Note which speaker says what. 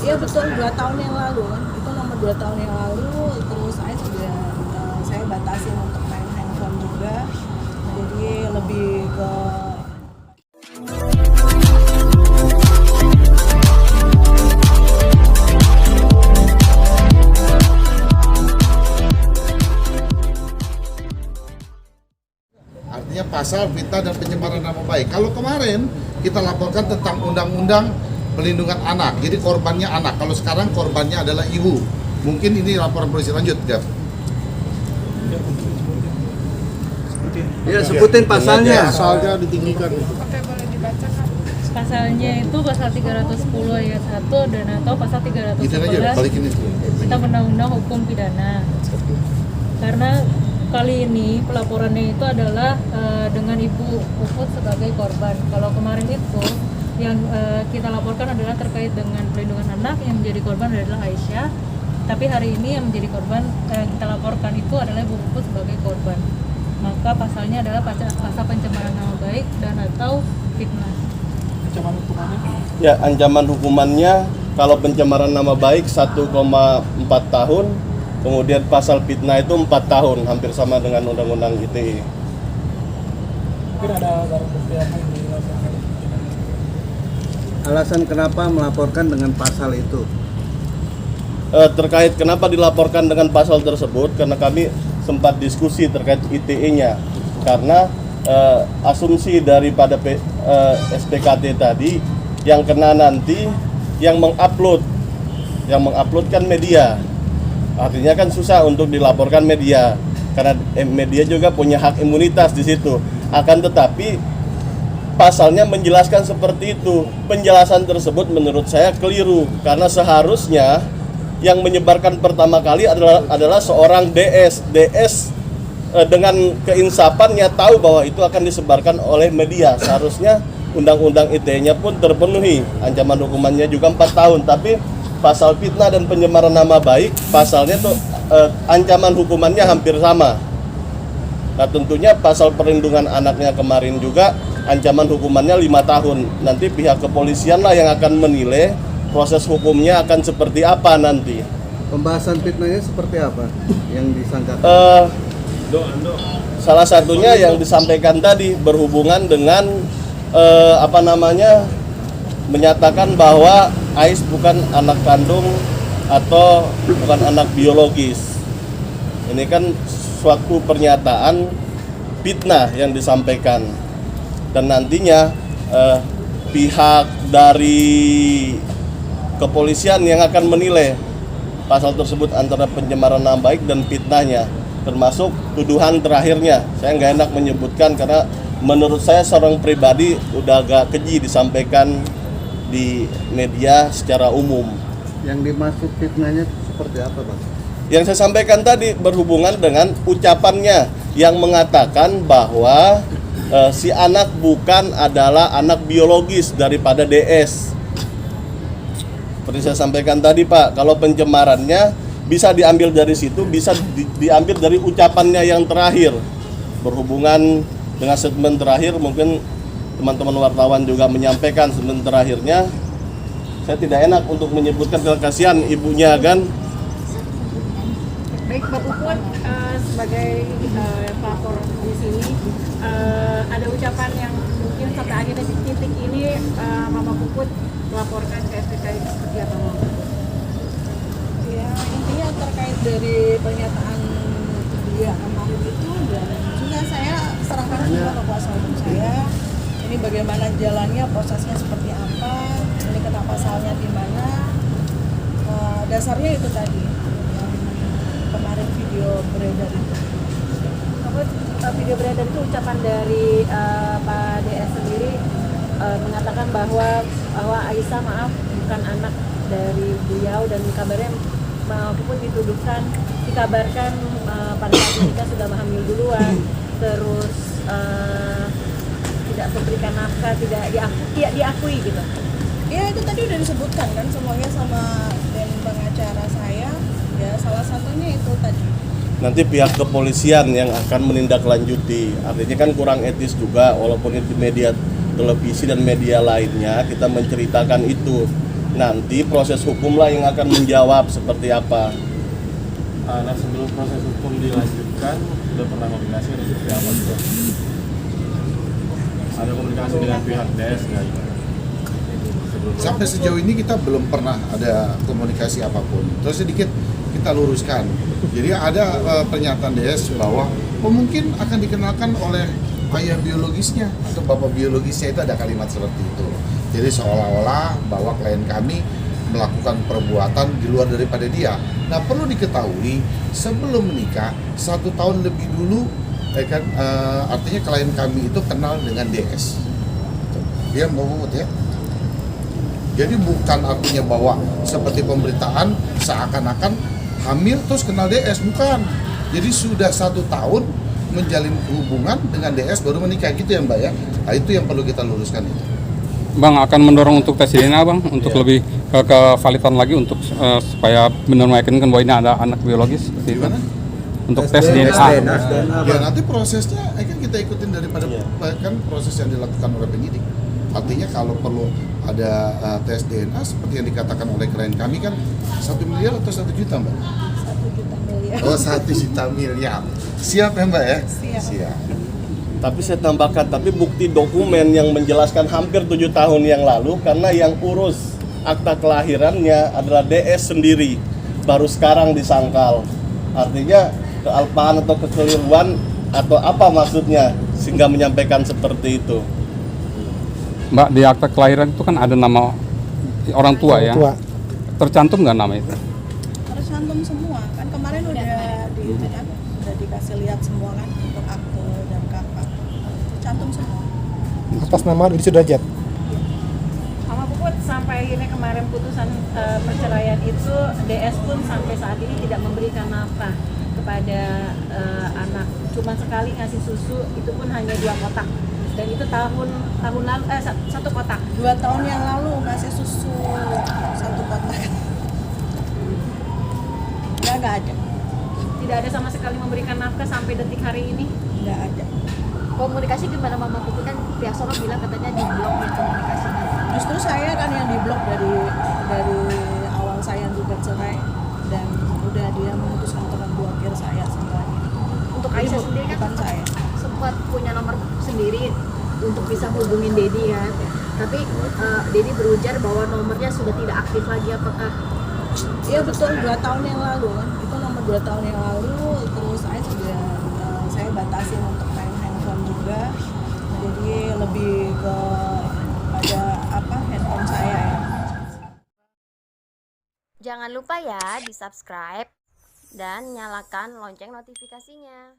Speaker 1: Iya betul, 2 tahun yang lalu kan, itu nomor 2 tahun yang lalu. Terus saya sudah saya batasin untuk main handphone juga, jadi lebih ke
Speaker 2: artinya pasal fitnah dan pencemaran nama baik. Kalau kemarin kita laporkan tentang undang-undang pelindungan anak, jadi korbannya anak. Kalau sekarang korbannya adalah ibu. Mungkin ini laporan polisi lanjut, Gap.
Speaker 3: Ya, sebutin pasalnya.
Speaker 2: Pasalnya ditinggikan.
Speaker 4: Pasalnya itu pasal 310 ayat 1 dan atau pasal
Speaker 2: Gitu aja,
Speaker 4: 311
Speaker 2: balikin itu.
Speaker 4: Kitab Undang-Undang Hukum Pidana. Karena kali ini pelaporannya itu adalah dengan Ibu Puput sebagai korban. Kalau kemarin itu yang kita laporkan adalah terkait dengan perlindungan anak, yang menjadi korban adalah Aisyah. Tapi hari ini yang menjadi korban yang kita laporkan itu adalah Ibu Puput sebagai korban. Maka pasalnya adalah pasal pencemaran nama baik dan atau fitnah.
Speaker 5: Ancaman hukumannya?
Speaker 3: Ya, ancaman hukumannya kalau pencemaran nama baik 1,4 tahun, kemudian pasal fitnah itu 4 tahun, hampir sama dengan Undang-Undang ITE.
Speaker 5: Mungkin ada barang bukti apa yang dilaporkan?
Speaker 6: Alasan kenapa melaporkan dengan pasal itu?
Speaker 3: Terkait kenapa dilaporkan dengan pasal tersebut, karena kami sempat diskusi terkait ITE-nya. Karena asumsi daripada SPKT tadi, yang kena nanti yang mengupload kan media. Artinya kan susah untuk dilaporkan media, karena media juga punya hak imunitas di situ. Akan tetapi pasalnya menjelaskan seperti itu. Penjelasan tersebut menurut saya keliru, karena seharusnya yang menyebarkan pertama kali adalah seorang DS dengan keinsafannya tahu bahwa itu akan disebarkan oleh media. Seharusnya undang-undang ITE-nya pun terpenuhi, ancaman hukumannya juga 4 tahun. Tapi pasal fitnah dan pencemaran nama baik, pasalnya tuh ancaman hukumannya hampir sama. Nah, tentunya pasal perlindungan anaknya kemarin juga ancaman hukumannya 5 tahun. Nanti pihak kepolisian lah yang akan menilai proses hukumnya akan seperti apa nanti.
Speaker 6: Pembahasan fitnahnya seperti apa yang disangkakan?
Speaker 3: Salah satunya yang disampaikan tadi berhubungan dengan menyatakan bahwa Ais bukan anak kandung atau bukan anak biologis. Ini kan suatu pernyataan fitnah yang disampaikan, dan nantinya pihak dari kepolisian yang akan menilai pasal tersebut antara pencemaran nama baik dan fitnahnya, termasuk tuduhan terakhirnya. Saya nggak enak menyebutkan karena menurut saya seorang pribadi udah agak keji disampaikan di media secara umum.
Speaker 6: Yang dimaksud fitnahnya seperti apa, Bang?
Speaker 3: Yang saya sampaikan tadi berhubungan dengan ucapannya yang mengatakan bahwa si anak bukan adalah anak biologis daripada DS. Seperti saya sampaikan tadi, Pak, kalau pencemarannya bisa diambil dari situ, bisa diambil dari ucapannya yang terakhir. Berhubungan dengan statement terakhir, mungkin teman-teman wartawan juga menyampaikan statement terakhirnya. Saya tidak enak untuk menyebutkan, kasihan ibunya kan.
Speaker 7: Baik, Mbak Puput, sebagai pelapor di sini, ada ucapan yang mungkin sampai akhirnya di titik ini Mama Puput melaporkan ke SPK ini seperti apa, Mama?
Speaker 1: ya intinya terkait dari pernyataan dia kemarin itu, dan juga saya serahkan juga ke kuasa hukum saya. Ini bagaimana jalannya, prosesnya seperti apa, ini kena pasalnya di mana. Dasarnya itu tadi yang kemarin video beredar itu.
Speaker 7: Video beredar itu ucapan dari Pak DS sendiri, mengatakan bahwa Aisyah maaf bukan anak dari beliau, dan kabarnya maupun dikabarkan pada saat kita sudah hamil duluan, terus tidak memberikan nafkah, tidak diakui gitu.
Speaker 1: Ya itu tadi udah disebutkan kan semuanya sama dan pengacara saya, ya salah satunya itu tadi.
Speaker 3: Nanti pihak kepolisian yang akan menindaklanjuti. Artinya kan kurang etis juga, walaupun itu media televisi dan media lainnya kita menceritakan itu. nanti proses hukumlah yang akan menjawab seperti apa.
Speaker 8: Nah, sebelum proses hukum dilanjutkan, sudah pernah komunikasi atau seperti apa gitu? Ada komunikasi dengan pihak DS nggak?
Speaker 2: Sampai sejauh ini kita belum pernah ada komunikasi apapun. Terus sedikit kita luruskan. Jadi ada pernyataan DS bahwa mungkin akan dikenalkan oleh ayah biologisnya atau bapak biologisnya, itu ada kalimat seperti itu. Jadi seolah-olah bahwa klien kami melakukan perbuatan di luar daripada dia. Nah, perlu diketahui sebelum menikah 1 tahun lebih dulu, artinya klien kami itu kenal dengan DS. Dia mau ya. Jadi bukan artinya bahwa seperti pemberitaan seakan-akan hamil terus kenal DS, bukan. Jadi sudah 1 tahun menjalin hubungan dengan DS baru menikah, gitu ya Mbak ya. Nah, itu yang perlu kita luruskan itu.
Speaker 9: Bang akan mendorong untuk tes DNA Bang, untuk lebih kevalidan lagi untuk supaya benar meyakinkan bahwa ini ada anak biologis seperti itu.
Speaker 2: Gimana?
Speaker 9: Untuk tes DNA.
Speaker 2: Ya nanti prosesnya kan kita ikutin daripada kan proses yang dilakukan oleh penyidik. Artinya kalau perlu ada tes DNA seperti yang dikatakan oleh klien kami kan 1 miliar atau 1 juta Mbak?
Speaker 1: 1 juta miliar.
Speaker 2: Oh 1 juta miliar. Siap ya Mbak ya?
Speaker 1: Siap.
Speaker 3: Tapi saya tambahkan, tapi bukti dokumen yang menjelaskan hampir 7 tahun yang lalu, karena yang urus akta kelahirannya adalah DS sendiri, baru sekarang disangkal. Artinya kealpaan atau kekeliruan atau apa maksudnya sehingga menyampaikan seperti itu.
Speaker 9: Mbak, di akta kelahiran itu kan ada nama orang tua ya. Tercantum nggak nama itu?
Speaker 1: Tercantum semua kan, kemarin udah dikasih lihat semua kan untuk akte dan kakak. Tercantum semua.
Speaker 5: Atas nama Didi Sudrajat.
Speaker 7: Mama Puput, sampai ini kemarin putusan perceraian itu, DS pun sampai saat ini tidak memberikan nafkah kepada anak. Cuma sekali ngasih susu, itu pun hanya 2 kotak. Dan itu tahun lalu 1 kotak.
Speaker 1: 2 tahun yang lalu ngasih susu 1 kotak. Nggak ada.
Speaker 7: Tidak ada sama sekali memberikan nafkah sampai detik hari ini.
Speaker 1: Nggak ada.
Speaker 10: Komunikasi gimana Mama Puput, kan pihak sono bilang katanya di blok ya komunikasinya.
Speaker 1: Justru saya kan yang diblok dari awal saya juga cerai, dan udah dia memutuskan untuk memblokir saya semuanya.
Speaker 10: Untuk
Speaker 1: Jadi
Speaker 10: Aisyah sendiri kan
Speaker 1: bukan saya.
Speaker 10: sempat punya nomor sendiri untuk bisa hubungin Dedi kan, tapi Dedi berujar bahwa nomornya sudah tidak aktif lagi. Apakah
Speaker 1: Iya betul, 2 tahun yang lalu kan, itu nomor 2 tahun yang lalu. Terus saya juga saya batasin untuk main handphone juga, jadi lebih ke pada handphone saya ya.
Speaker 10: Jangan lupa ya di subscribe dan nyalakan lonceng notifikasinya.